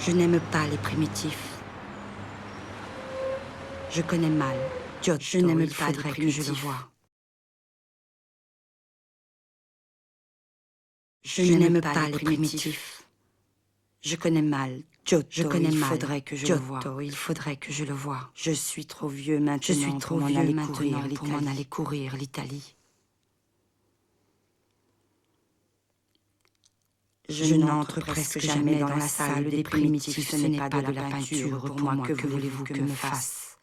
Je n'aime pas les primitifs. Je connais mal. Je n'aime pas les primitifs. Que je le vois. Je n'aime pas les primitifs. Je connais mal. Je connais mal. Il faudrait que je le voie. Il faudrait que je le voie. Je suis trop vieux maintenant. Je suis trop vieux maintenant pour m'en aller courir l'Italie. Je n'entre presque jamais dans la salle des primitifs. Ce n'est pas de la peinture pour moi. Que voulez-vous que me fasse?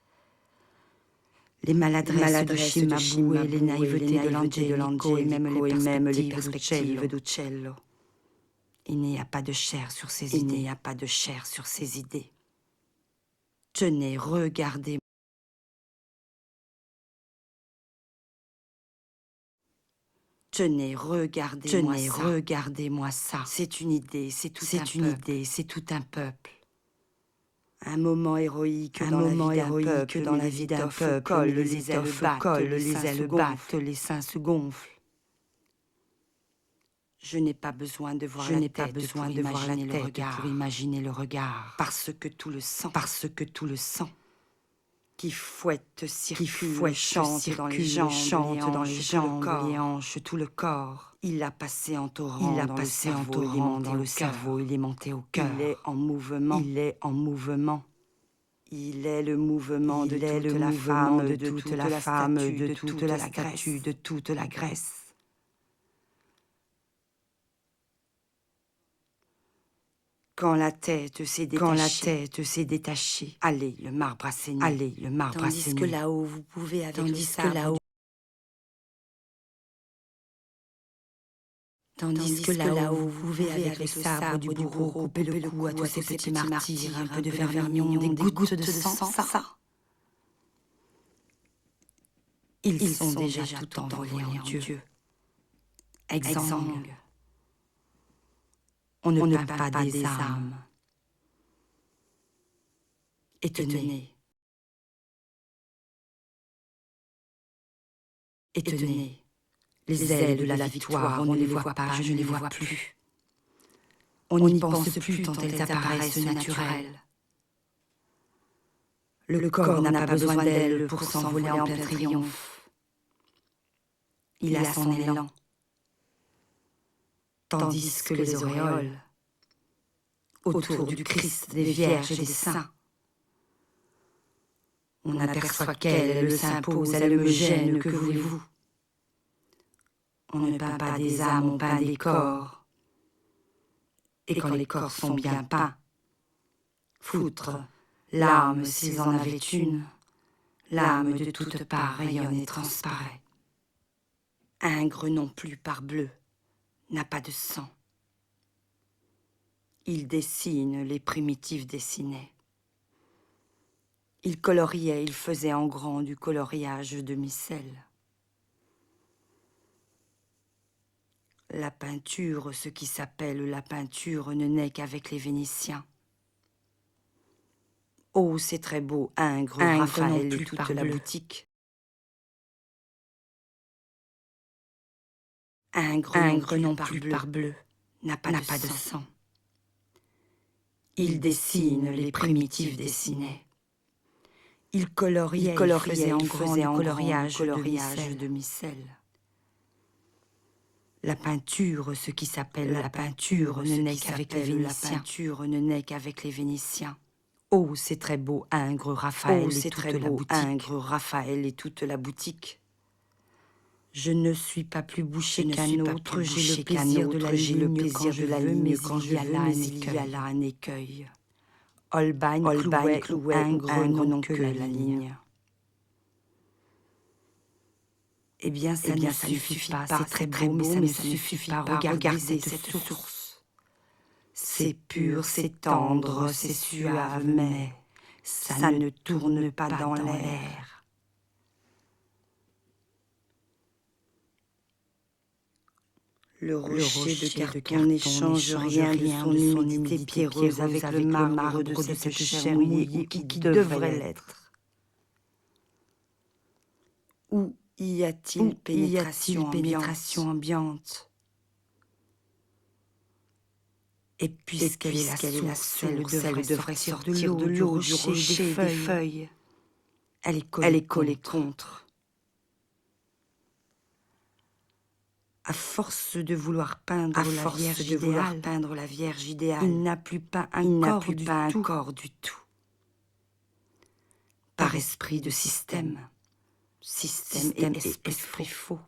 Les maladresses de Cimabue et les naïvetés de l'Angelico et même les perspectives d'Uccello. Il n'y a pas de chair sur ces idées. Il n'y a pas de chair sur ces idées. Tenez, regardez. Tenez, regardez-moi ça. Tenez, regardez-moi ça. C'est une idée, c'est tout un peuple. C'est une idée, c'est tout un peuple. Un moment héroïque dans la vie d'un peuple. Colle, les ailes battent, les seins se gonflent. Je n'ai pas besoin de voir la tête pour imaginer le regard. Parce que tout le sang qui fouette, circule, chante dans les jambes, les hanches, tout le corps. Il a passé en torrent dans le cerveau, il est monté au cœur. Il est en mouvement. Il est le mouvement de toute la femme, de toute la statue, de toute la Grèce. Quand la tête s'est détachée, allez, le marbre a saigné. Allez, le marbre a saigné. Tandis que là-haut, vous pouvez avec le sabre. Tandis que là-haut, vous pouvez avec le sabre du bourreau couper le cou à tous ces petits martyrs, un peu de vermignon, des gouttes de sang, ça. Ils sont déjà tout envolés en Dieu. Exsangue. On ne peint pas des âmes. Et tenez. Les ailes de la victoire, on ne les voit pas, je ne les vois plus. On n'y pense plus tant elles apparaissent naturelles. Le corps n'a pas besoin d'elles pour s'envoler en plein triomphe. Il a son élan. Tandis que les auréoles, autour du Christ, des vierges et des saints, on aperçoit qu'elle s'impose, elle me gêne, que voulez-vous? On ne peint pas des âmes, on peint des corps. Et quand les corps sont bien peints, foutre, l'âme, s'ils en avaient une, l'âme de toutes parts rayonne et transparaît. Ingres non plus, parbleu, n'a pas de sang. Il dessine, les primitifs dessinaient. Il coloriait, il faisait en grand du coloriage de micelle. La peinture, ce qui s'appelle la peinture, ne naît qu'avec les Vénitiens. Oh, c'est très beau, Ingres, Raphaël et toute la boutique. Ingres non plus parbleu, n'a pas de sang. Il dessine, les primitifs dessinaient. Il coloriait, il faisait en grand coloriage de micelle. La peinture, ce qui s'appelle la peinture, ne naît qu'avec les Vénitiens. La peinture ne naît qu'avec les Vénitiens. Oh, c'est très beau, Ingres, Raphaël et toute la boutique. Ingres, Raphaël et toute la boutique. Je ne suis pas plus bouché qu'un autre, j'ai le plaisir de la ligne quand je veux, mais il y a là un écueil. Holbein, Clouet, Ingres n'ont que la ligne. Eh bien, ça ne suffit pas, c'est très beau, mais ça ne suffit pas. Regardez cette source. C'est pur, c'est tendre, c'est suave, mais ça ne tourne pas dans l'air. Le rocher de carton n'échange rien de son humidité pierreuse avec le marbre de cette chair mouillée qui devrait l'être. Où y a-t-il pénétration ambiante? Et puisqu'elle est la source, elle devrait sortir de l'eau, du rocher, des feuilles. Elle est collée contre. À force de vouloir peindre la Vierge idéale, il n'a plus pas un corps du tout. Par esprit de système et esprit faux.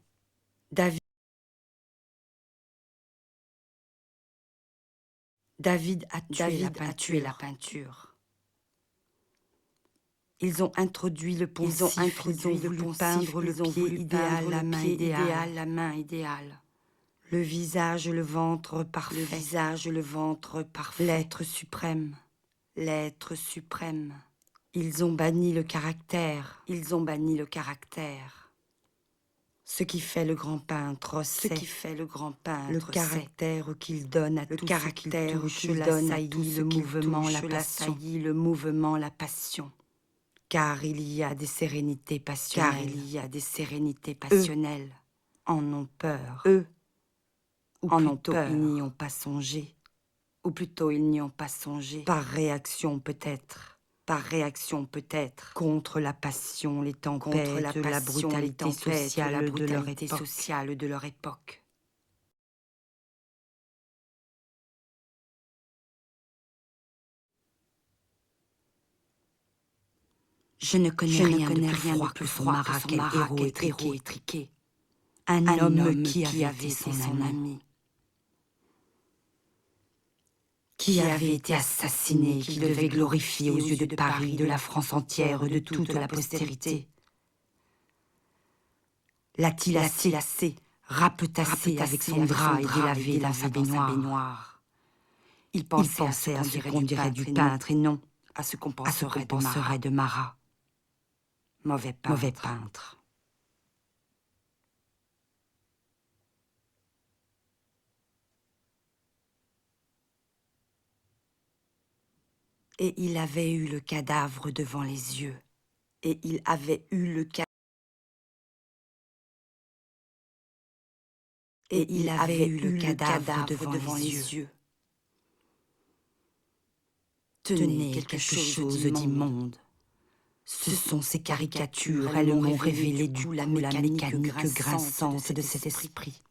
David a tué la peinture. Ils ont introduit le poncif, ils ont voulu peindre le pied idéal, la main idéale. Le visage, le ventre parfait. L'être suprême. Ils ont banni le caractère. Ce qui fait le grand peintre, c'est le caractère qu'il donne à tout ce qu'il touche, le mouvement, la passion. Car il y a des sérénités passionnelles. En ont peur. Eux, ou plutôt ils n'y ont pas songé. Par réaction peut-être. Contre la passion, les tempêtes, la brutalité sociale de leur époque. Je ne connais rien de plus froid que son marat, quel héros étriqué. Un homme qui avait été son ami. Qui avait été assassiné, qu'il devait glorifier aux yeux de Paris, de la France entière, de toute la postérité. L'a-t-il assez, rapetassé avec son drap et délavé dans sa baignoire. Il pensait à ce qu'on dirait du peintre et non à ce qu'on penserait de Marat. Mauvais peintre. Et il avait eu le cadavre devant les yeux. Tenez, quelque chose d'immonde. Ce sont ces caricatures, elles m'ont révélé du coup la mécanique grinçante de cet esprit.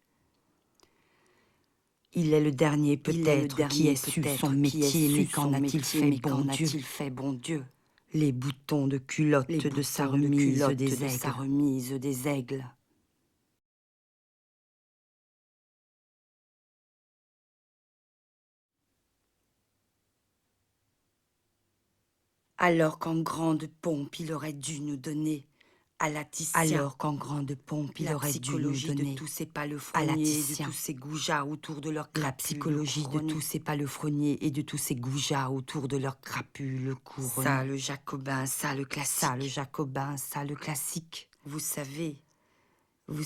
Il est le dernier peut-être qui ait su son métier, mais qu'en a-t-il fait, bon Dieu? Les boutons de culotte de sa remise des aigles. Alors qu'en grande pompe il aurait dû nous donner à la Titien, de tous ces palefreniers, de tous ces goujats autour de leur crapule couronnée. Ça le jacobin, ça le classique. Vous savez,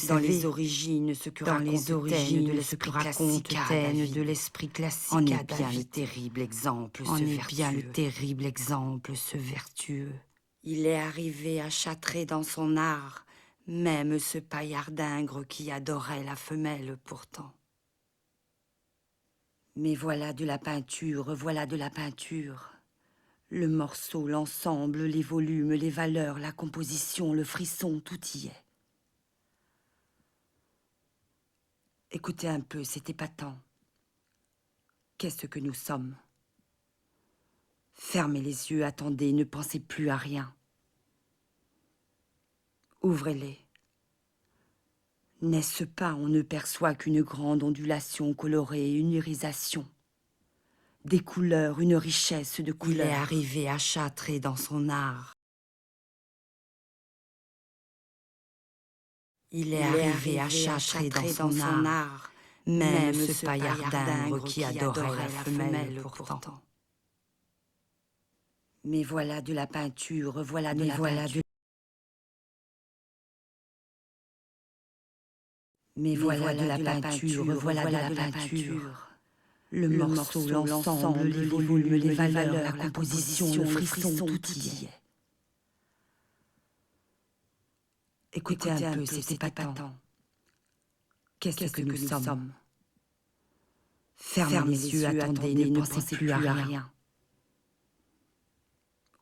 dans les origines, ce que raconte-t-elle de l'esprit classique en est bien le terrible exemple, ce vertueux. Il est arrivé à châtrer dans son art, même ce paillardingre qui adorait la femelle pourtant. Mais voilà de la peinture. Le morceau, l'ensemble, les volumes, les valeurs, la composition, le frisson, tout y est. Écoutez un peu, c'est épatant. Qu'est-ce que nous sommes? Fermez les yeux, attendez, ne pensez plus à rien. Ouvrez-les. N'est-ce pas, on ne perçoit qu'une grande ondulation colorée, une irisation. Des couleurs, une richesse de couleurs. Il est arrivé à châtrer dans son art. Même ce paillardingre qui adorait la femelle pourtant. Mais voilà de la peinture, Mais voilà de la peinture. Le morceau, l'ensemble, les volumes, les valeurs, la composition, le frisson, tout y est. Écoutez un peu, c'est épatant. Qu'est-ce que nous sommes? Fermez les yeux, attendez, ne pensez plus à rien.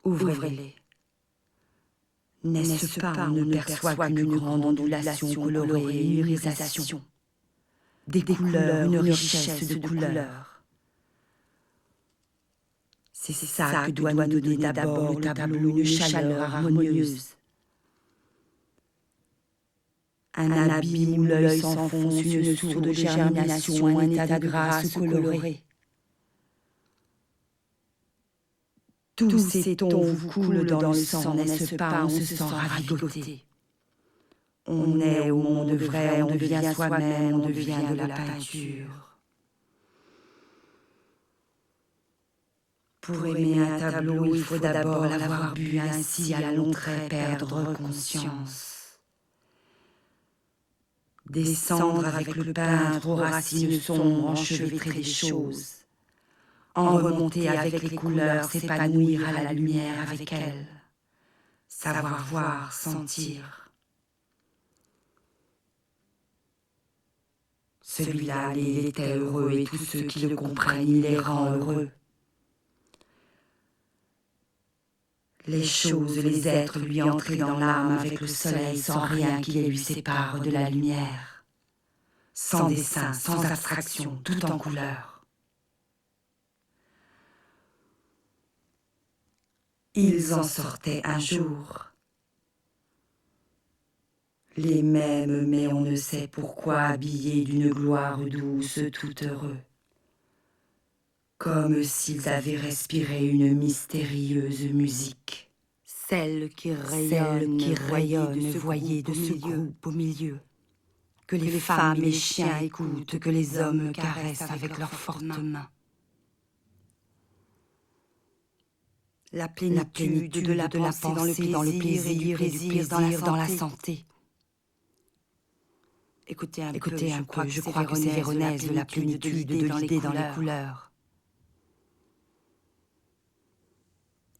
Ouvrez-les. N'est-ce pas, on ne perçoit qu'une grande ondulation colorée, une irisation, des couleurs, une richesse de couleurs. C'est ça que doit nous donner d'abord le tableau, une chaleur harmonieuse. Un abîme où l'œil s'enfonce, une sourde germination, un état de grâce coloré. Tous ces tons vous coulent dans le sang, n'est-ce pas, on se sent ravigoté. On est au monde vrai, on devient soi-même, on devient de la peinture. Pour aimer un tableau, il faut d'abord l'avoir bu, ainsi à longs traits perdre conscience. Descendre avec le peintre aux racines sombres, enchevêtrer des choses. En remonter avec les couleurs, s'épanouir à la lumière avec elles. Savoir voir, sentir. Celui-là, il était heureux et tous ceux qui le comprennent, il les rend heureux. Les choses, les êtres lui entraient dans l'âme avec le soleil sans rien qui les lui sépare de la lumière. Sans dessin, sans abstraction, tout en couleur. Ils en sortaient un jour. Les mêmes, mais on ne sait pourquoi, habillés d'une gloire douce, tout heureux. Comme s'ils avaient respiré une mystérieuse musique. Celle qui rayonne, voyez de ce groupe au milieu. Que les femmes et les chiens écoutent, que les hommes caressent avec leurs fortes mains. La plénitude de la pensée dans le plaisir et du plaisir dans la santé. Écoutez un peu, je crois que c'est Véronèse, la plénitude de l'idée dans les couleurs.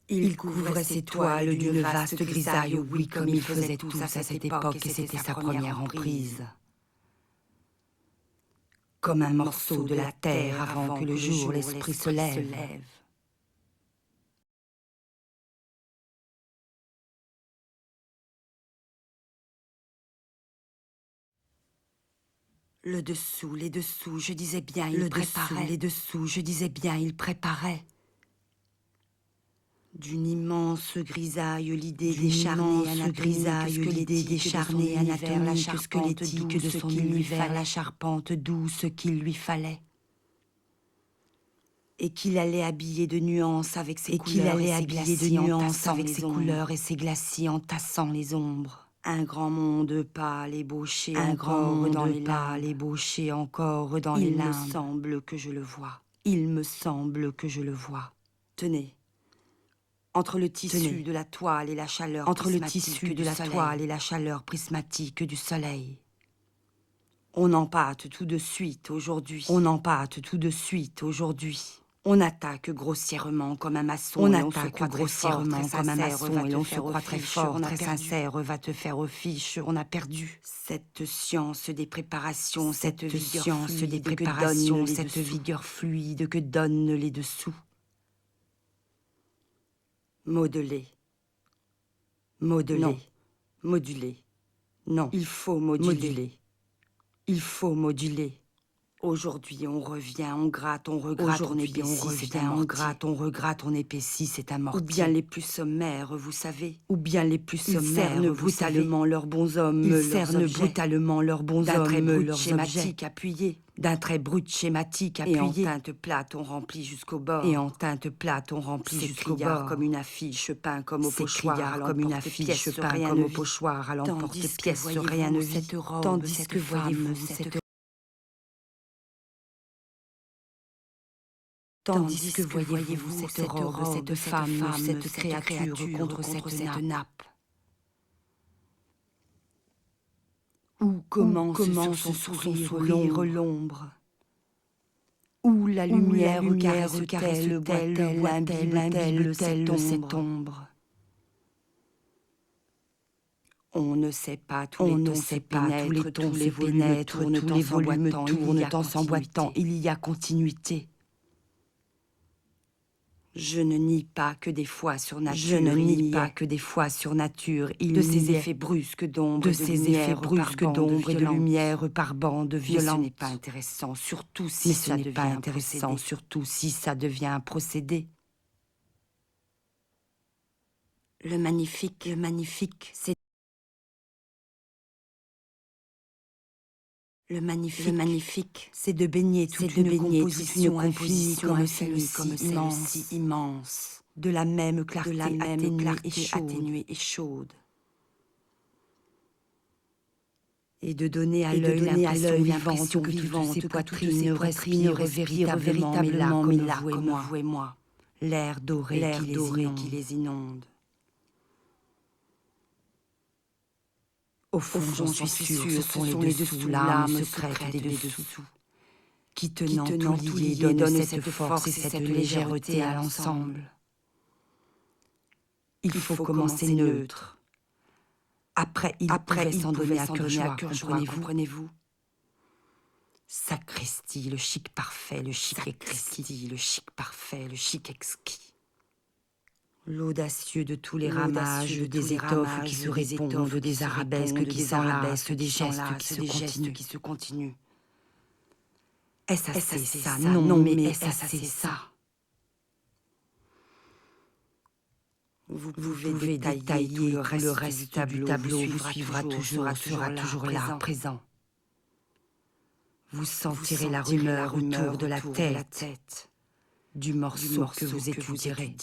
Il couvrait ses toiles d'une vaste grisaille, oui, comme ils faisaient tous à cette époque, et c'était sa première emprise. Comme un morceau de la terre avant que le jour l'esprit se lève. Le dessous, les dessous, je disais bien, il préparait. Les dessous, je disais bien, il préparait. D'une immense grisaille, l'idée décharnée, anatomique, squelettique de son univers, la charpente douce qu'il lui fallait. Et qu'il allait habiller de nuances avec ses couleurs et ses glacis en tassant les ombres. Un grand monde pâle ébauché encore dans les limbes. Il me semble que je le vois. Il me semble que je le vois. Tenez. Entre le tissu de la toile et la chaleur prismatique du soleil. On empâte tout de suite aujourd'hui. On attaque grossièrement comme un maçon. On se croit très fort, très sincère, va te faire fiche. On a perdu cette science des préparations, cette vigueur fluide que donnent les dessous. Moduler. Non, il faut moduler. Aujourd'hui, on revient, on gratte, on regratte, on épaissit, c'est amorti. Ou bien les plus sommaires, vous savez. Ils cernent brutalement leurs bons hommes, d'un trait brut schématique appuyé. Et en teinte plate, on remplit jusqu'au bord. Comme une affiche peinte comme au pochoir, à l'emporte-pièce, rien ne vit. Tandis que voyez-vous cette Tandis que voyez-vous cette robe, cette femme, cette créature contre cette nappe. Où commence son sourire l'ombre. Où la lumière caresse-t-elle, boit-elle, imbibe-t-elle cette ombre. On ne sait pas, tous les tons se pénètrent, tous les volumes tournent en s'emboîtant, il y a continuité. Je ne nie pas que des fois sur nature, il y a de ces effets brusques d'ombre, de lumière par bande violente. Mais ce n'est pas intéressant, surtout si ça devient un procédé. Le magnifique, c'est le magnifique, c'est de baigner toute une composition infinie comme celle-ci immense, de la même clarté atténuée et chaude. Et de donner à l'œil l'impression vivante que toutes ces poitrines respirent véritablement, mais là, comme vous et moi, l'air doré qui les inonde. Au fond, j'en suis sûre, ce sont les dessous, l'âme secrète des dessous, qui tenant tout lié donne cette force et cette légèreté à l'ensemble. Il faut commencer neutre. Après, il pouvait s'en donner à cœur joie, comprenez-vous? Sacristie, le chic parfait, le chic exquis, le chic parfait, le chic exquis. L'audacieux de tous les ramages, des étoffes qui se répondent, des arabesques qui s'enlacent, des gestes qui se continuent. Est-ce assez ça? Non, mais est-ce assez ça? Vous pouvez détailler le reste du tableau, vous suivra toujours, sera toujours là, présent. Vous sentirez la rumeur autour de la tête du morceau que vous étudierez.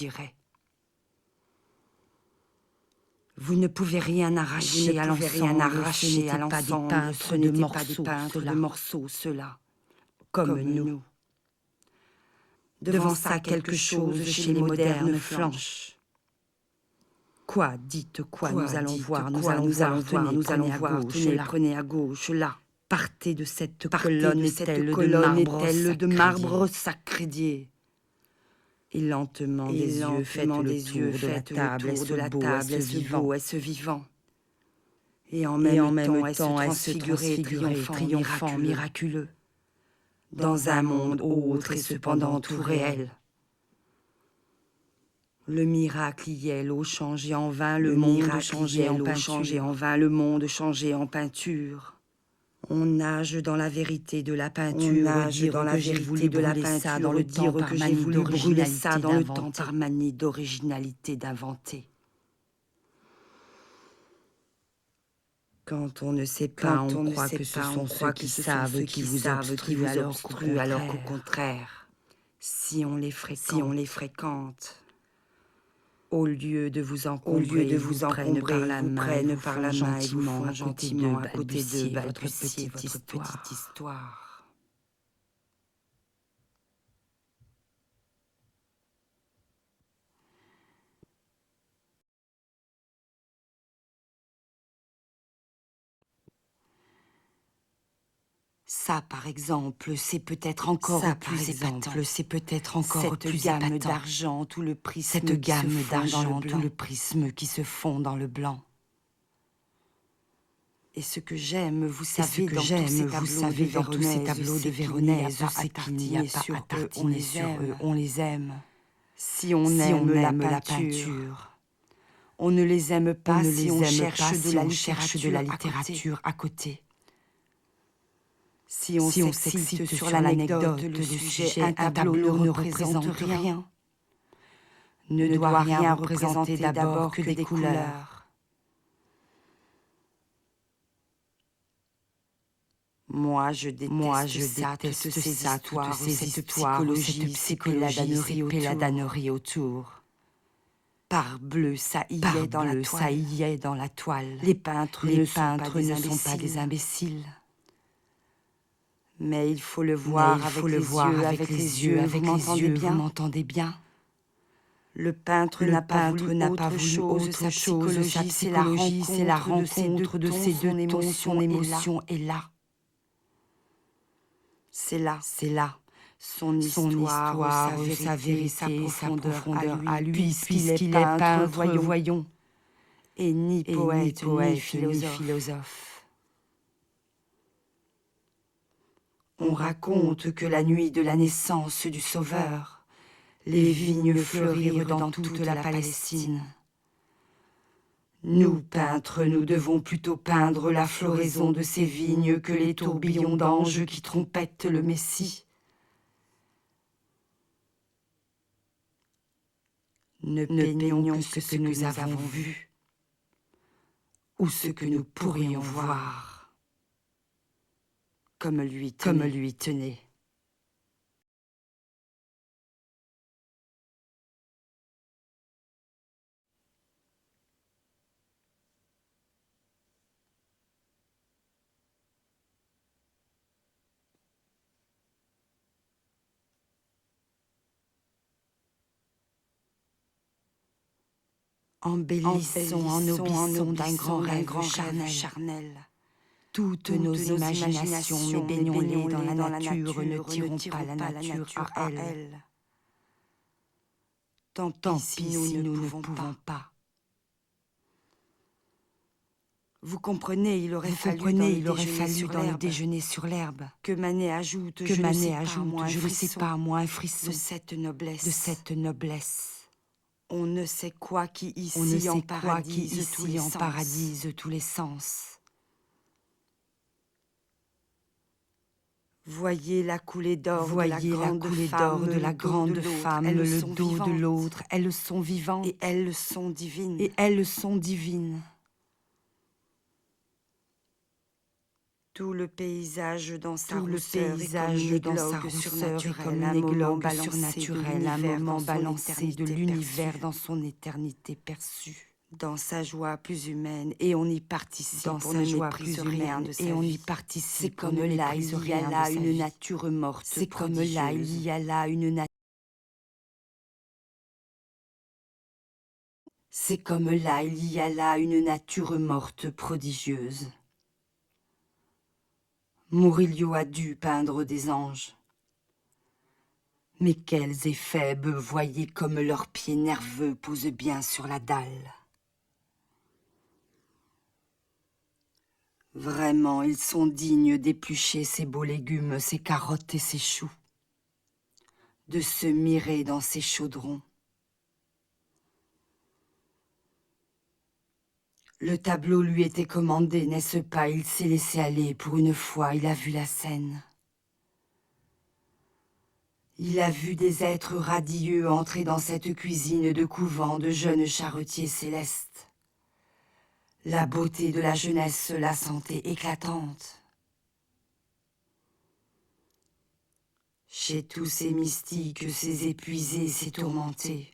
Vous ne pouvez rien arracher à l'ensemble, ce n'était pas des peintres de morceaux, ceux-là, comme nous. Devant ça, quelque chose chez les modernes flanche. Quoi, dites quoi, nous allons voir, prenez à gauche, là. Partez de cette colonne de marbre sacrédié. Et lentement des yeux, faites le tour de la table, est-ce beau, est-ce vivant? Et en même temps, est-ce transfiguré, triomphant, miraculeux? Dans un monde autre et cependant tout réel. Le miracle y est, l'eau changée en vin, le monde changé en peinture. On nage dans la vérité de la peinture, dire que j'ai voulu brûler ça dans le temps par manie d'originalité d'inventer. Quand on ne sait pas, on croit que ce sont ceux qui savent qui vous obstruent, alors qu'au contraire, si on les fréquente, au lieu de vous encombrer, ils vous prennent par la main et vous font gentiment à côté d'eux balbutier votre petite histoire. Ça, par exemple, c'est peut-être encore plus épatant. Cette gamme d'argent, tout le prisme qui se fond dans le blanc. Et ce que j'aime, vous savez, dans tous ces tableaux de Véronèse, c'est qu'il n'y a pas à tartiner sur eux, on les aime. Si on aime la peinture, on ne les aime pas si on cherche de la littérature à côté. Si on s'excite sur l'anecdote, le sujet, un tableau ne représente rien. Ne doit rien représenter d'abord que des couleurs. Moi, je déteste toutes ces histoires, cette psychologie, péladanerie autour. Parbleu, ça y est dans la toile. Les peintres ne sont pas des imbéciles. Mais il faut le voir avec les yeux, vous m'entendez bien? Le peintre n'a pas voulu autre chose, sa psychologie, c'est la rencontre de ces deux tons, son émotion est là. C'est là, son histoire, sa vérité, sa profondeur à lui, puisqu'il est peintre, voyons. et ni poète, ni philosophe. On raconte que la nuit de la naissance du Sauveur, les vignes fleurirent dans toute la Palestine. Nous, peintres, nous devons plutôt peindre la floraison de ces vignes que les tourbillons d'anges qui trompettent le Messie. Ne peignons que ce que nous avons vu, ou ce que nous pourrions voir, comme lui tenait. Embellissons, ennobissons d'un grand rêve charnel. Toutes nos imaginations, mais baignons-les dans la nature, ne tirons pas la nature à elle. Tant pis si nous ne pouvons pas. Vous comprenez, il aurait fallu dans le déjeuner sur l'herbe que Manet ajoute, je ne sais pas, moi, un frisson de cette noblesse. On ne sait quoi qui ici en paradise tous les sens. Voyez la coulée d'or de la grande femme, le dos de l'autre, elles sont vivantes et elles sont divines. Tout le paysage dans sa rousseur est comme un églogue surnaturel, un moment balancé de l'univers dans son éternité perçue. Dans sa joie plus humaine, et on y participe, C'est comme là, il y a là une nature morte, c'est comme là, il y a là une nature. C'est comme là, il y a là une nature morte prodigieuse. Murillo a dû peindre des anges. Mais quels éphèbes, voyez comme leurs pieds nerveux posent bien sur la dalle. Vraiment, ils sont dignes d'éplucher ces beaux légumes, ces carottes et ces choux, de se mirer dans ces chaudrons. Le tableau lui était commandé, n'est-ce pas? Il s'est laissé aller, pour une fois, il a vu la scène. Il a vu des êtres radieux entrer dans cette cuisine de couvent de jeunes charretiers célestes. La beauté de la jeunesse, la santé éclatante. Chez tous ces mystiques, ces épuisés, ces tourmentés.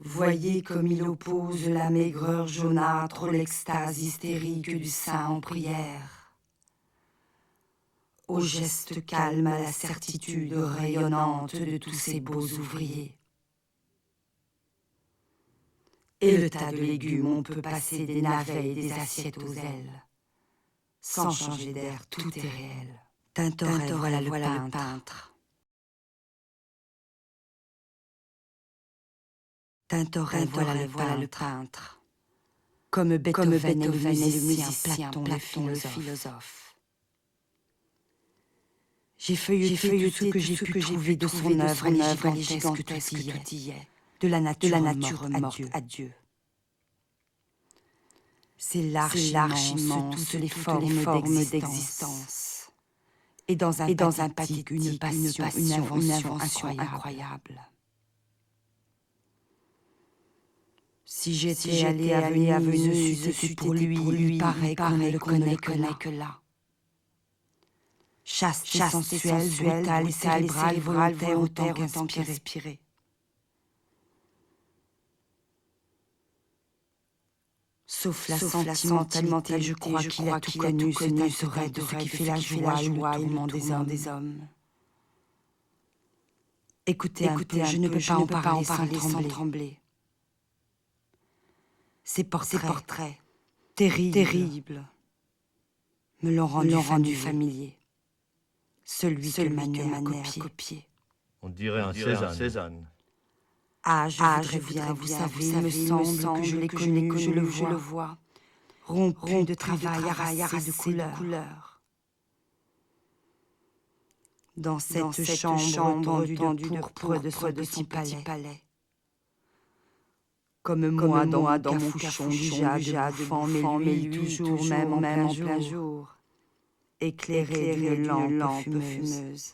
Voyez comme il oppose la maigreur jaunâtre, l'extase hystérique du saint en prière. Au geste calme, à la certitude rayonnante de tous ces beaux ouvriers. Et le tas de légumes, on peut passer des navets et des assiettes aux ailes. Sans changer d'air, tout est réel. Tintoret, voilà le peintre. Tintoret, voilà le peintre. Comme Beethoven et le musicien, Platon le philosophe. J'ai feuilleté tout ce que j'ai pu trouver de son œuvre, les gigantesques, tout y est. De la nature morte à Dieu. C'est l'arche immense, toutes les formes d'existence. Et dans un pathétique, une passion, une invention incroyable. Si j'étais allé à Venise, ce fut pour lui, il paraît qu'on ne le connaît que là. Chaste, sensuelle, brutale et cérébrale, volontaire autant qu'inspirée. Sauf la sentimentalité, je crois qu'il a tout connu, ce serait de ce qui fait la joie et le tourment des hommes. Écoutez un peu, je ne peux pas en parler sans trembler. Ces portraits, terribles, me l'ont rendu familier. Celui que Manet a copié. On dirait un Cézanne. Ah, je voudrais bien, vous savez, il me semble que je l'ai connu, je le vois, rompu de travail, harassé de couleurs. Dans cette chambre tendue de pourpre de son petit palais. Comme moi dans mon cafuchon du jade bouffant, mais lui toujours même en plein jour, éclairé d'une lampe fumeuse.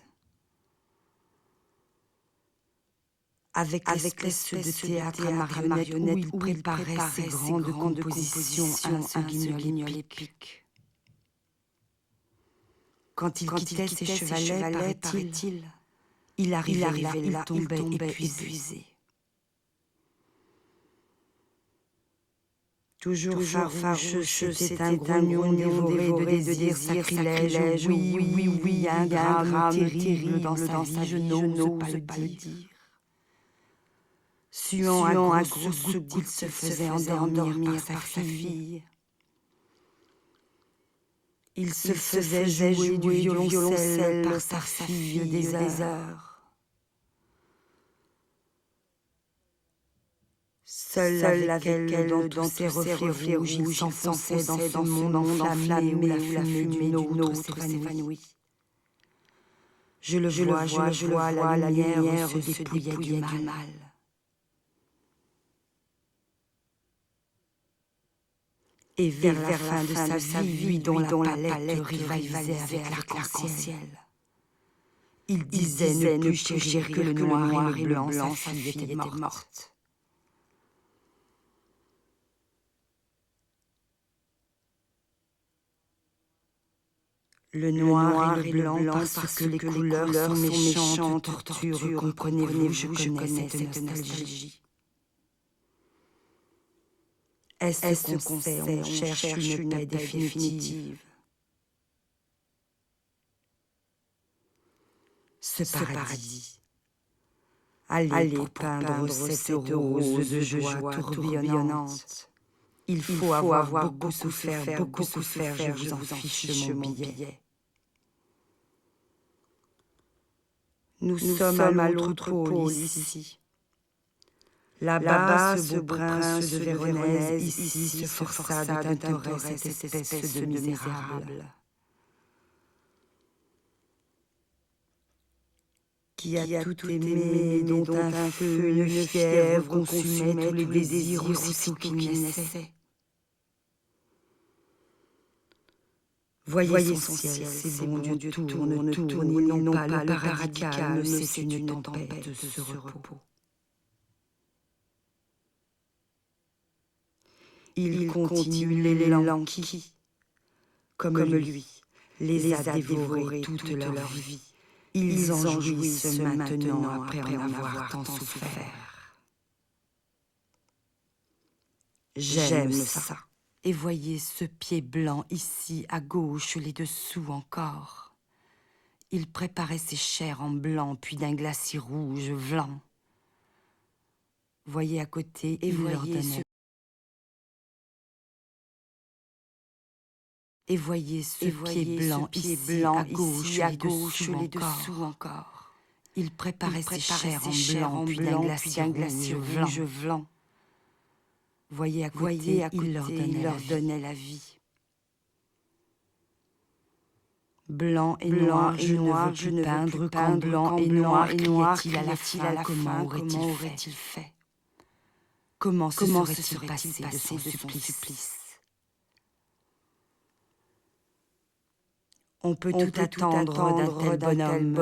Avec l'espèce de théâtre à marionnettes où il préparait ses grandes compositions à un guignol épique. Quand il quittait ses chevalets, paraît-il, il arrivait là, il tombait épuisé. Toujours farouche, c'est un grognon dévoré de désirs sacrilèges. Oui, un drame terrible dans sa vie, je n'ose pas le dire. Suant à grosses gouttes, il se faisait endormir par sa fille. Il se faisait jouer du violoncelle par sa fille des heures. Seul avec elle, dans ses reflets rouges, il s'enfonçait dans ce monde enflammé où la fumée d'une autre s'évanouit. Je le vois, la lumière se dépouillait du mal. Et vers la fin de sa vie, lui dont la palette rivalisait avec l'arc-en-ciel. Il disait ne plus chérir que le noir et le blanc, sa fille était morte. Le noir et le blanc parce que les couleurs sont méchantes, torture, comprenez-vous, je connais cette nostalgie. Est-ce qu'on sait, on cherche une paix définitive? Ce paradis. Allez pour peindre cette rose de joie tourbillonnante. Il faut avoir beaucoup souffert, je vous en fiche mon billet. Nous sommes à l'autre pôle ici. Là-bas, ce beau prince de Véronèse, ici, se forçat d'adorer cette espèce de misérable. Qui a tout aimé, dont un feu, une fièvre consumait tous les désirs aussitôt qu'il naissait. Voyez son ciel, ces bons dieux tournent, ils n'ont pas le paradis calme, c'est une tempête de ce repos. Il continue l'élan qui, comme lui, les a dévorés toute leur vie. Ils en jouissent maintenant après en avoir tant souffert. J'aime ça. Et voyez ce pied blanc ici, à gauche, les dessous encore. Il préparait ses chairs en blanc, puis d'un glacis rouge, blanc. Voyez à côté, et il leur donnait. Et voyez ce pied blanc ici, à gauche, les dessous encore. Il préparait ses chairs en blanc, puis d'un glacis rouge, blanc. Voyez à côté, il leur donnait la vie. Blanc et noir, je ne veux peindre qu'en blanc et noir, criait-il à la fin, comment aurait-il fait? Comment se serait-il passé de son supplice? On peut tout attendre d'un tel bonhomme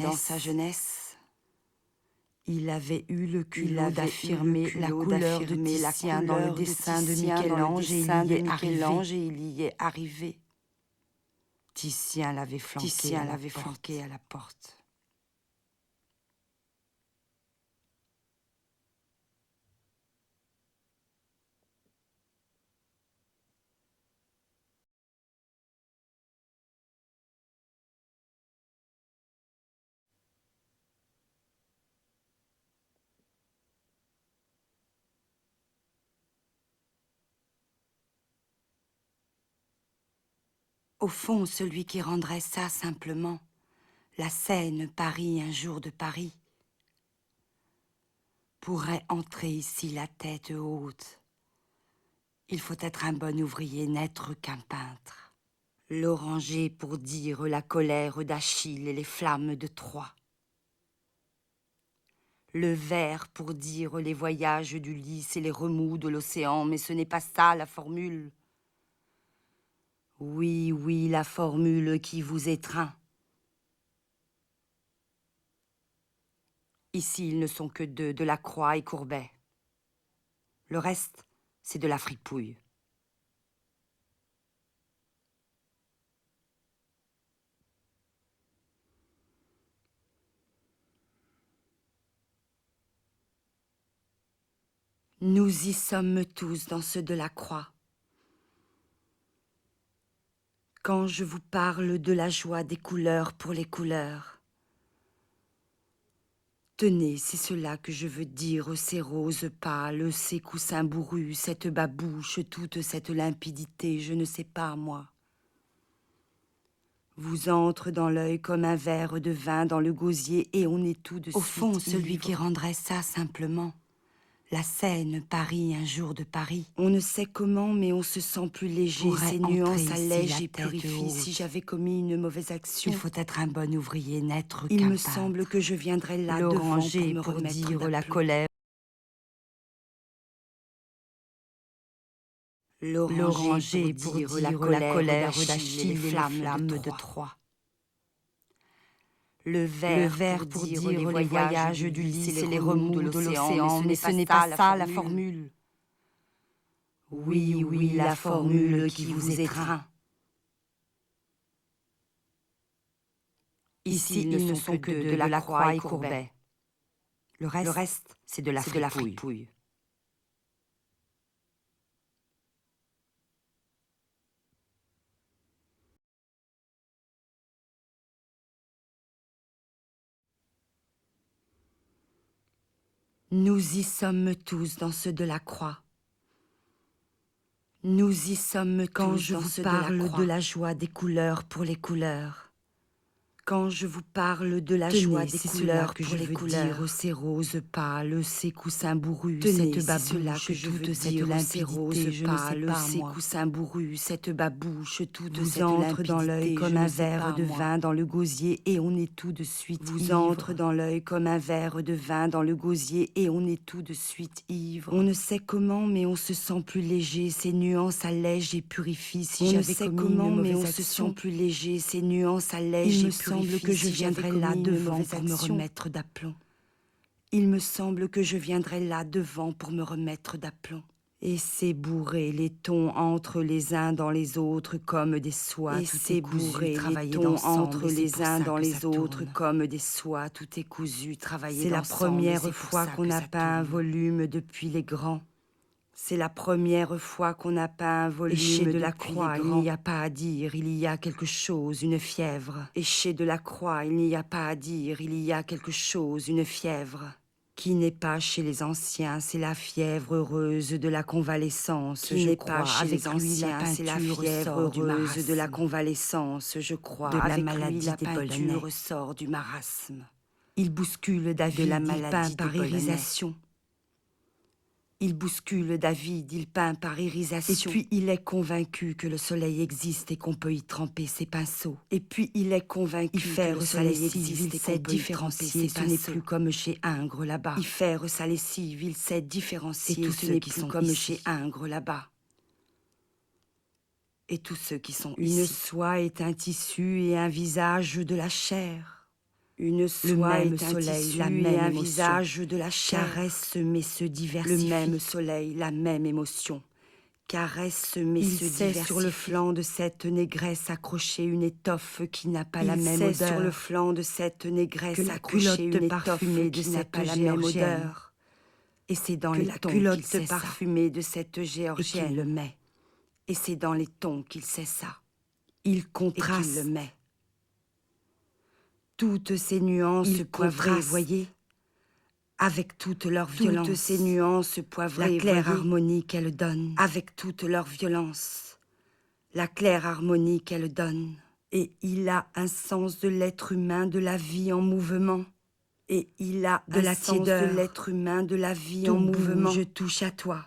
dans sa jeunesse. Il avait eu le culot d'affirmer la couleur de Titien dans le dessin de Michel-Ange et il y est arrivé. Titien l'avait flanqué à la porte. Au fond, celui qui rendrait ça simplement, la Seine, Paris, un jour de Paris, pourrait entrer ici la tête haute. Il faut être un bon ouvrier, n'être qu'un peintre. L'oranger pour dire la colère d'Achille et les flammes de Troie. Le ver pour dire les voyages d'Ulysse et les remous de l'océan, mais ce n'est pas ça la formule. Oui, oui, la formule qui vous étreint. Ici, ils ne sont que deux, Delacroix et Courbet. Le reste, c'est de la fripouille. Nous y sommes tous dans ce Delacroix. Quand je vous parle de la joie des couleurs pour les couleurs, tenez, c'est cela que je veux dire, ces roses pâles, ces coussins bourrus, cette babouche, toute cette limpidité, je ne sais pas, moi. Vous entre dans l'œil comme un verre de vin dans le gosier et on est tout de suite. Au fond, celui qui rendrait ça simplement. La Seine, Paris, un jour de Paris. On ne sait comment, mais on se sent plus léger. Ces nuances allègent et purifient. Si j'avais commis une mauvaise action, il faut être un bon ouvrier, n'être qu'un peintre. Il me semble que je viendrais là devant pour me dire la colère. L'oranger pour dire la colère d'Achille et les flammes de Troie. Le ver pour dire les voyages d'Ulysse et les remous de l'océan, mais ce n'est pas ça la formule. Oui, oui, la formule qui vous étreint. Ici, ils ne sont que de Delacroix et Courbet. Le reste, c'est de la fripouille. Nous y sommes tous dans ce Delacroix. Nous y sommes quand je vous parle de la joie des couleurs pour les couleurs. Quand je vous parle de la joie des couleurs que je veux dire, ces roses pâles, ces coussins bourrus, cette babouche, toute cette limpidité, pâles, ces coussins bourrus, cette babouche, toute cette limpidité, vous entre dans l'œil comme un verre de vin dans le gosier et on est tout de suite ivre. Vous entre dans l'œil comme un verre de vin dans le gosier et on est tout de suite ivre. On ne sait comment, mais on se sent plus léger, ces nuances allègent et purifient. Si j'avais commis une mauvaise action, on se sent plus léger, ces nuances allègent et purifient. Il me semble que je viendrai là devant pour me remettre d'aplomb. Il me semble que je viendrai là devant pour me remettre d'aplomb. Et c'est bourré, les tons entrent les uns dans les autres comme des soies. Et c'est bourré, les tons entrent les uns dans les autres comme des soies. Tout est cousu, travaillé d'ensemble. C'est la première fois qu'on a peint un volume depuis les grands. C'est la première fois qu'on a peint un volume. Et chez Delacroix, il n'y a pas à dire, il y a quelque chose, une fièvre. Et chez Delacroix, il n'y a pas à dire, il y a quelque chose, une fièvre. Qui n'est pas chez les anciens, c'est la fièvre heureuse de la convalescence. Qui n'est pas chez les anciens, c'est la fièvre heureuse de la convalescence, je crois. De la maladie la peinture sort du marasme. Il bouscule David, de la maladie par irisation. Il bouscule David, il peint par irisation. Et puis il est convaincu que le soleil existe et qu'on peut y tremper ses pinceaux. Et puis il est convaincu que le soleil existe et qu'on peut y tremper ses pinceaux. Ce n'est plus comme chez Ingres là-bas. Il faire sa lessive, il sait différencier. Et tous ceux qui sont comme chez Ingres là-bas. Et tous ceux qui sont ici. Une soie est un tissu et un visage de la chair. Une soie est un soleil, la même un visage de la chair. Caresse mais se diversifie. Le même soleil, la même émotion. Caresse mais se diversifie. Il sait sur le flanc de cette négresse accrocher une étoffe qui n'a pas la même odeur. Il sait sur le flanc de cette négresse accrocher une étoffe qui n'a pas la même odeur. Et c'est dans les culottes parfumées de cette géorgienne qu'il le met. Et c'est dans les tons qu'il sait ça. Il contraste. Et qu'il le met. Toutes ces nuances poivrées, voyez, avec toute leur violence. Toutes ces nuances poivrées, la claire harmonie qu'elle donne, avec toute leur violence. La claire harmonie qu'elle donne. Et il a un sens de l'être humain, de la vie en mouvement. Et il a de la tiédeur, de l'être humain, de la vie tout en mouvement. bouge, touche à toi.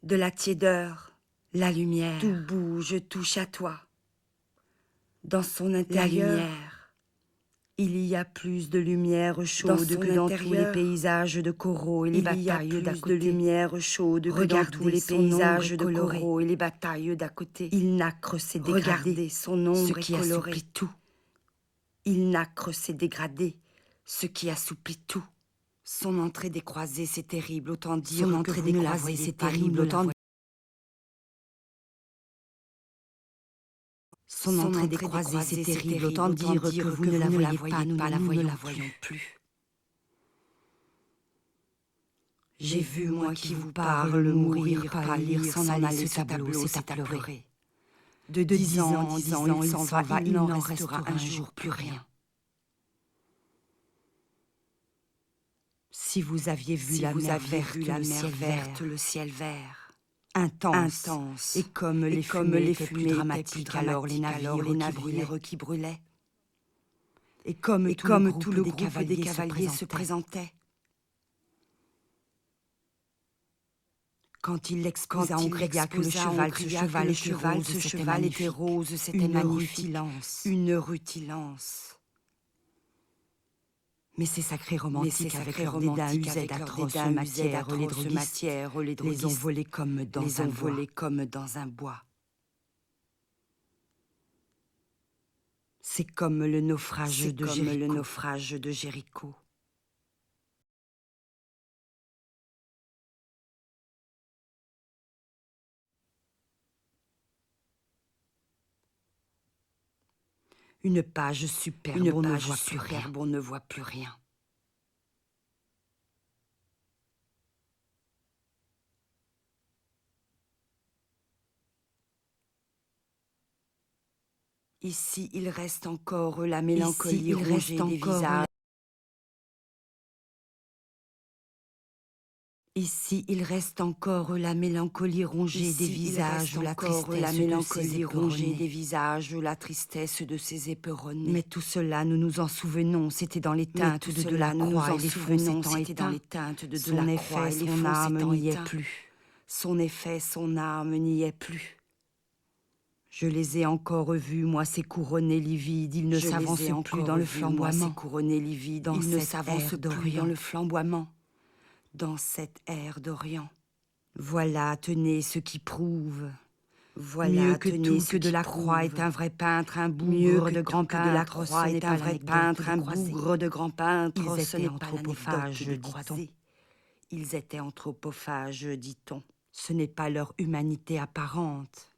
De la tiédeur, La lumière, tout bouge, touche à toi. Dans son la intérieur, lumière, il y a plus de lumière chaude que dans tous les paysages de coraux et les batailles d'à côté. de lumière chaude que dans tous les son paysages ombre de colorée. coraux et les batailles d'à côté. Il nacre ses dégradés, Regardez, son ombre ce est qui colorée. assouplit tout. Il nacre ses dégradés, ce qui assouplit tout. Son entrée des croisées, c'est terrible, autant dire Son que entrée vous des ne la croisées, voyez c'est pas, terrible, nous ne la autant voyons. Son entrée des croisées, c'est terrible, autant dire que vous ne la voyez pas, nous ne la voyons plus. J'ai vu, moi qui vous parle, mourir, pâlir, s'en aller, ce tableau, c'est à pleurer. De 10 ans en 10 ans, il s'en va, il n'en restera un jour plus rien. Si vous aviez vu la mer verte, le ciel vert, intense, et comme les fumées étaient plus dramatiques, alors les navires qui brûlaient, et comme tout le groupe des cavaliers se présentait. Quand il l'exposa, on cria que le cheval était rose, c'était magnifique. Une rutilance. Mais ces sacrés romantiques avec leur dédain usé d'atroces matières, les droguistes les ont volés comme dans un bois. C'est comme le naufrage de Jéricho. Une page superbe, on ne voit plus rien. Ici, il reste encore la mélancolie rongée des visages. Ici, il reste encore la mélancolie rongée des visages, la tristesse de ses éperonnés. Mais tout cela, nous nous en souvenons, c'était dans les teintes de la croix et les fonds s'étant éteints. Son effet, son âme n'y est plus. Son effet, son âme n'y est plus. Je les ai encore vus, moi, ces couronnés livides, ils ne s'avancent plus dans le flamboiement. Ils ne s'avancent plus dans le flamboiement. Dans cette ère d'Orient. Voilà, tenez ce qui prouve. Mieux que tout que Delacroix est un vrai peintre, un bougre de grand peintre, ce n'est pas un vrai peintre, un bougre de grand peintre, ce n'est pas anthropophages, dit-on. Ils étaient anthropophages, dit-on. Ce n'est pas leur humanité apparente.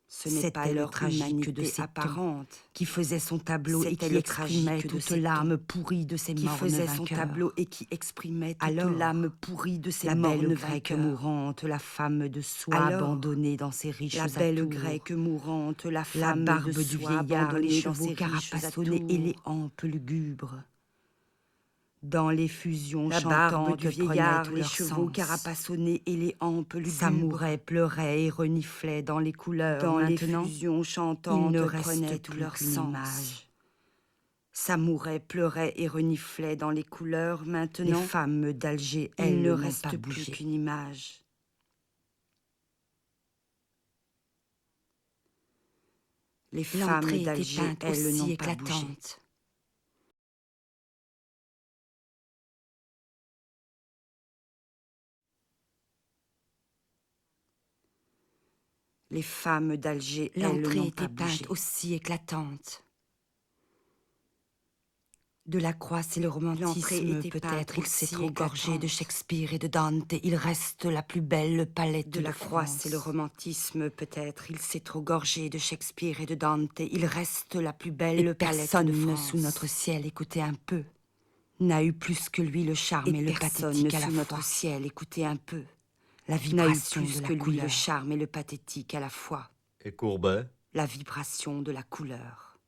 Ce n'est pas leur tragique de ces apparente qui faisait son tableau et qui exprimait toute l'âme pourrie de ces morts vainqueurs. Qui faisait son tableau et qui exprimait toute l'âme pourrie de ces mornes grecque mourante, la femme de soie abandonnée dans ses riches atours. La belle grecque mourante, la femme barbe de soie abandonnée, les chevaux carapassonnés et les hampes lugubres. Dans les fusions chantantes du vieillard, les chevaux carapassonnés et les hampes lugubres. Ça mourait, pleurait et reniflait dans les couleurs. Dans les fusions chantantes, il ne restait tout leur sens. Ça mourait, pleurait et reniflait dans les couleurs. Maintenant, les femmes d'Alger, elles ne restent plus qu'une image. Les femmes d'Alger, elles n'ont pas bougé. Les femmes d'Alger, l'entrée était peinte aussi éclatante. Delacroix, c'est le romantisme, peut-être, il s'est trop gorgé de Shakespeare et de Dante, il reste la plus belle palette de Delacroix, c'est le romantisme, peut-être, il s'est trop gorgé de Shakespeare et de Dante, il reste la plus belle palette de France. Sous notre ciel, écoutez un peu, n'a eu plus que lui le charme et le pathétique à la fois. Sous notre ciel, écoutez un peu. La vibration de la couleur, le charme et le pathétique à la fois. Et Courbet? La vibration de la couleur.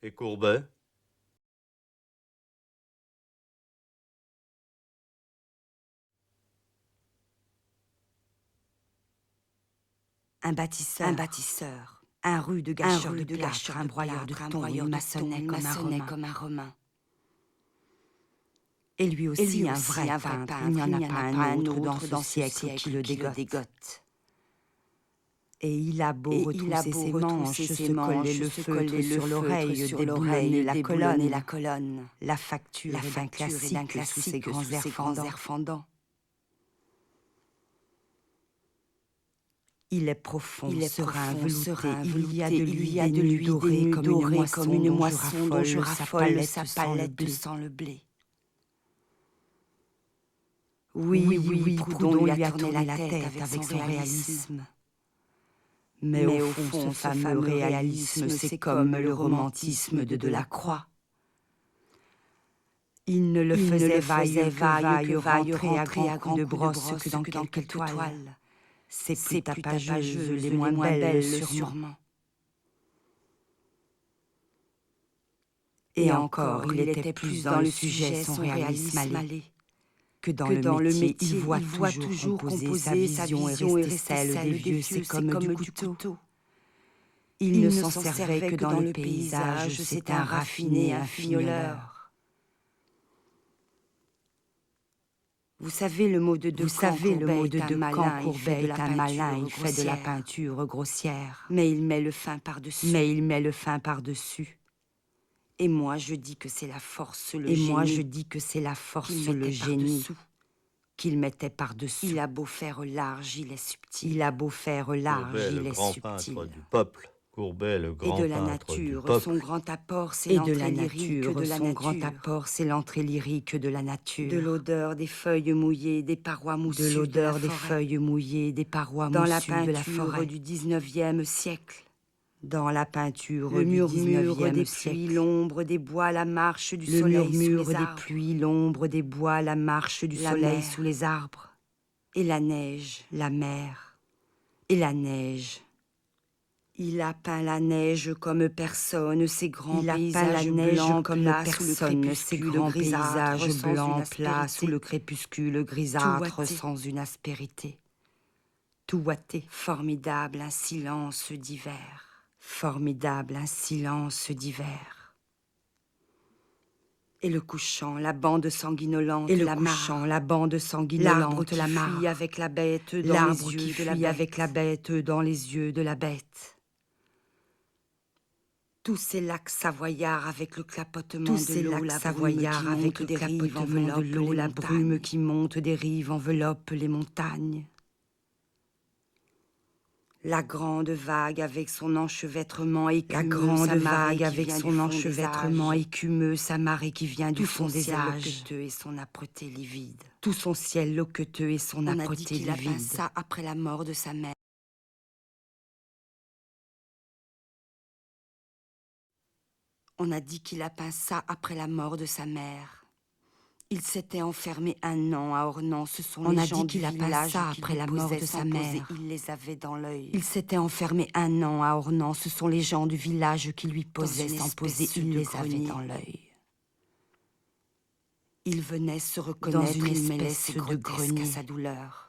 Et Courbet? Un bâtisseur, un rude gâcheur de plâtre, un broyeur de thon, il maçonnait comme un romain. Et lui aussi un vrai peintre, il n'y en a pas un autre dans ce siècle qui le dégote. Et il a beau retrousser ses manches, se coller le feutre sur l'oreille, déboulonner la colonne, la facture est d'un classique sous ses grands airs fendants. Il est profond, serein, velouté, il y a de lui des nuits dorées comme une moisson dont je raffole sa palette sans le blé. Oui, Proudhon lui a tourné la tête avec son réalisme. Mais au fond, ce fameux réalisme, c'est comme le romantisme de Delacroix. Il ne le faisait vaille rentrer à grands coups de brosse que dans quelques toiles. Ses plus tapageuses, les moins belles, sûrement. Et encore, il était plus dans le sujet son réalisme allé, que dans le métier, il voit toujours composer sa vision et rester celle des vieux, c'est comme du couteau. Il ne s'en servait que dans le paysage, c'est un raffiné, un fignoleur. Vous savez, le mot de Decamps, Courbet est un malin, il fait de la peinture grossière. Mais il met le fin par-dessus. Et moi, je dis que c'est la force, le génie qu'il mettait par-dessous. Il a beau faire large, il est subtil. Courbet, le grand peintre du peuple. Courbet, le grand Et de la peintre du nature, peuple. son grand apport, c'est l'entrée lyrique de la nature. De l'odeur des feuilles mouillées, des parois moussues de la forêt. Dans la peinture du 19e siècle. Dans la peinture Le du murmure 19e des siècle. pluies, l'ombre des bois, la marche du Le soleil sous murmure les des arbres. pluies, l'ombre des bois, la marche du La soleil mer. sous les arbres. Et la neige. La mer et la neige. Il a peint la neige comme personne, ces grands Il a peint paysages la neige blancs comme plats sous le personne, ces crépuscule grands grisâtre, paysages sans une blancs plats aspérité. sous le crépuscule grisâtre ouaté. sans une aspérité. Tout ouaté. Formidable, un silence d'hiver. Formidable, un silence d'hiver. Et le couchant, la bande sanguinolente, Et le la couchant, mare. la bande L'arbre sanguinolente, qui la fuit mare. avec la bête dans L'arbre les qui yeux de la fuit bête. avec la bête dans les yeux de la bête. Tous ces lacs savoyards avec le clapotement Tous de ces l'eau, lacs la savoyards brume qui avec monte le des rives clapotement de enveloppe l'eau, les la brume montagnes. qui monte des rives enveloppe les montagnes. La grande vague avec son enchevêtrement écumeux, La grande sa marée vague qui avec vient du son fond enchevêtrement des âges. écumeux, sa marée qui vient du Tout fond son des ciel âges. loqueteux et son âpreté livide. Tout son ciel loqueteux et son On a dit âpreté qu'il a peint livide. ça après la mort de sa mère. On a dit qu'il a peint ça après la mort de sa mère. Il s'était enfermé 1 an à Ornans. Ce sont On les a gens dit qu'il du a peint village ça qui après lui la mort posaient de sa sans poser, mère. il les avait dans l'œil. Il s'était enfermé 1 an à Ornans. Ce sont les gens du village qui lui posaient une sans poser, espèce il de les avait grenier. dans l'œil. Il venait se Dans reconnaître, une il mêlait espèce ses de grotesques grenier. à sa douleur.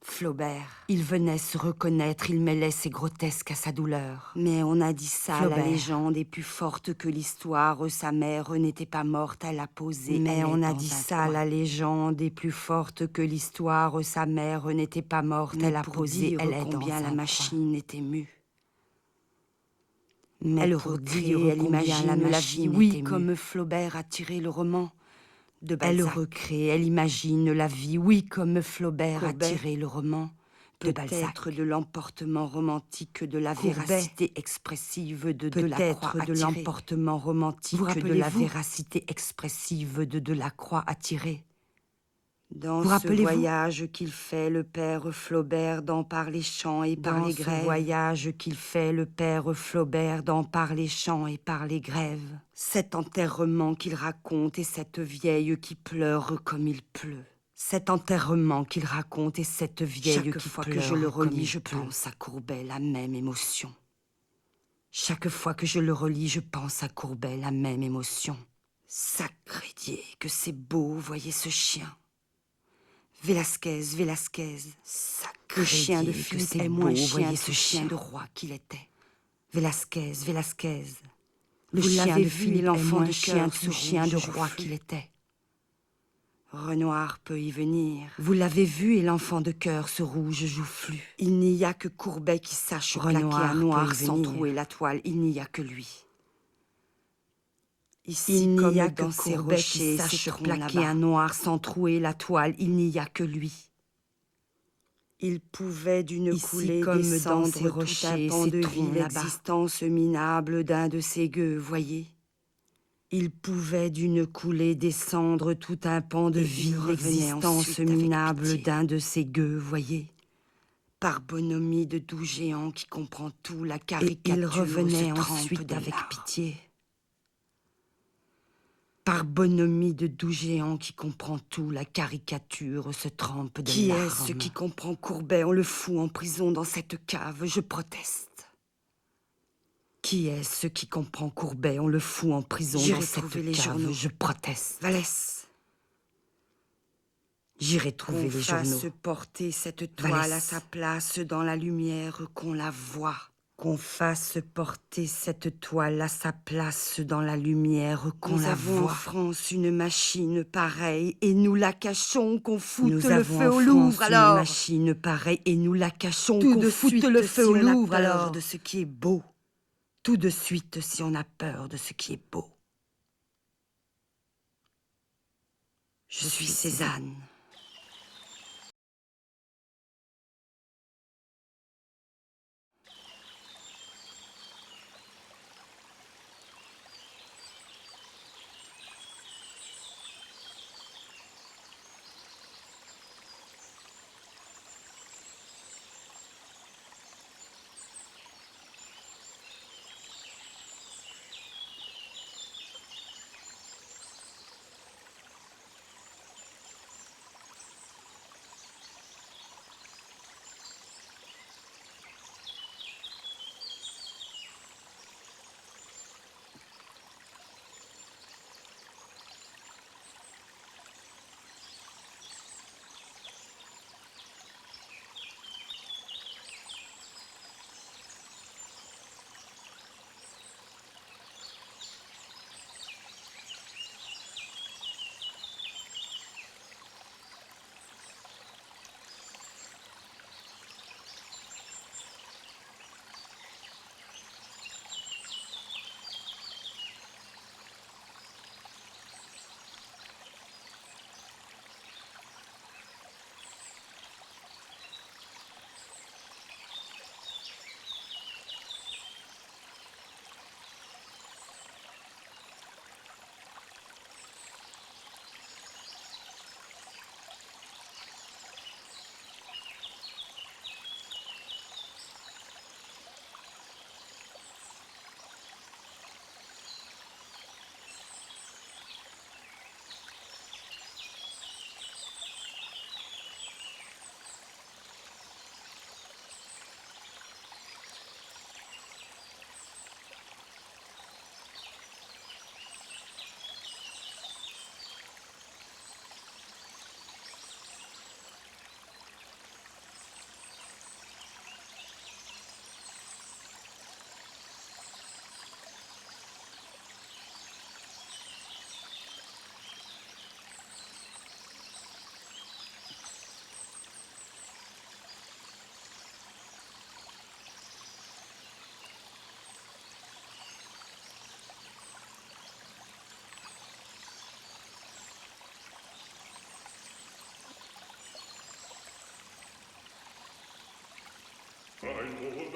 Flaubert. Il venait se reconnaître, il mêlait ses grotesques à sa douleur. Mais on a dit ça, Flaubert. la légende est plus forte que l'histoire. Sa mère n'était pas morte, elle a posé. Mais elle on est a dans dit un ça, coin. la légende est plus forte que l'histoire. Sa mère n'était pas morte, Mais elle a pour posé, dire elle est combien dans la un machine était mue. coin. Mais Elle pour recrée, dire elle combien imagine la la machine vie, oui, était comme mue. Flaubert a tiré le roman de Elle Balzac. recrée, elle imagine la vie, oui, comme Flaubert a Courbet, tiré le roman de Balzac. Peut-être de l'emportement romantique, de la Courbet, véracité expressive de Delacroix Peut-être de attiré. l'emportement romantique, Vous de la rappelez-vous véracité expressive de Delacroix attirée. Dans Vous ce rappelez-vous voyage qu'il fait le père Flaubert dans Par les champs et par Dans les ce grèves, voyage qu'il fait le père Flaubert dans Par les champs et par les grèves. cet enterrement qu'il raconte et cette vieille qui pleure comme il pleut. Cet enterrement qu'il raconte et cette vieille Chaque qui fois pleure que je le comme relis, il je pleut. pense à Courbet, la même émotion. Chaque fois que je le relis, je pense à Courbet, la même émotion. Sacré Dieu, que c'est beau, voyez ce chien. Velasquez, Sacré le chien de Dieu, que Philippe c'est est moins beau, chien voyez que ce chien chien. de roi qu'il était. Velasquez, Le Vous chien l'avez de vu, Philippe est l'enfant moins de chien cœur, que ce chien de rouge roi flûte. qu'il était. Renoir peut y venir. Vous l'avez vu et l'enfant de cœur, ce rouge joufflu. Il n'y a que Courbet qui sache Renoir plaquer un noir peut y sans venir. trouer la toile. Il n'y a que lui. Ici, Il n'y comme a dans que ces Courbet rochers, qui sache ces troncs plaquer là-bas. un noir sans trouer la toile. Il n'y a que lui. Il pouvait d'une Ici, coulée comme dans descendre ces tout un rochers, pan ces de vie, troncs là-bas. l'existence minable d'un de ces gueux, voyez. Il pouvait d'une coulée descendre tout un pan de Et vie, il revenait l'existence ensuite avec minable pitié. d'un de ces gueux, voyez. Par bonhomie de doux géant qui comprend tout, la Et caricature il revenait se trempe ensuite dès avec là. pitié. Par bonhomie de doux géant qui comprend tout, la caricature se trempe de Qui larmes. est-ce qui comprend Courbet? On le fout en prison dans cette cave, je proteste. Qui est-ce qui comprend Courbet? On le fout en prison J'irai dans cette trouver les cave, journaux. je proteste. Vallès, J'irai trouver qu'on les journaux. fasse porter cette toile Vallès. à sa place dans la lumière, qu'on la voie. Qu'on fasse porter cette toile à sa place dans la lumière, qu'on Nous la avons en voie. France une machine pareille et nous la cachons, qu'on foute Nous le avons feu en au France Louvre une alors. machine pareille et nous la cachons, Tout qu'on de foute suite le feu si au on a Louvre peur alors. de ce qui est beau. Tout de suite si on a peur de ce qui est beau. Je suis Cézanne. Ein Moment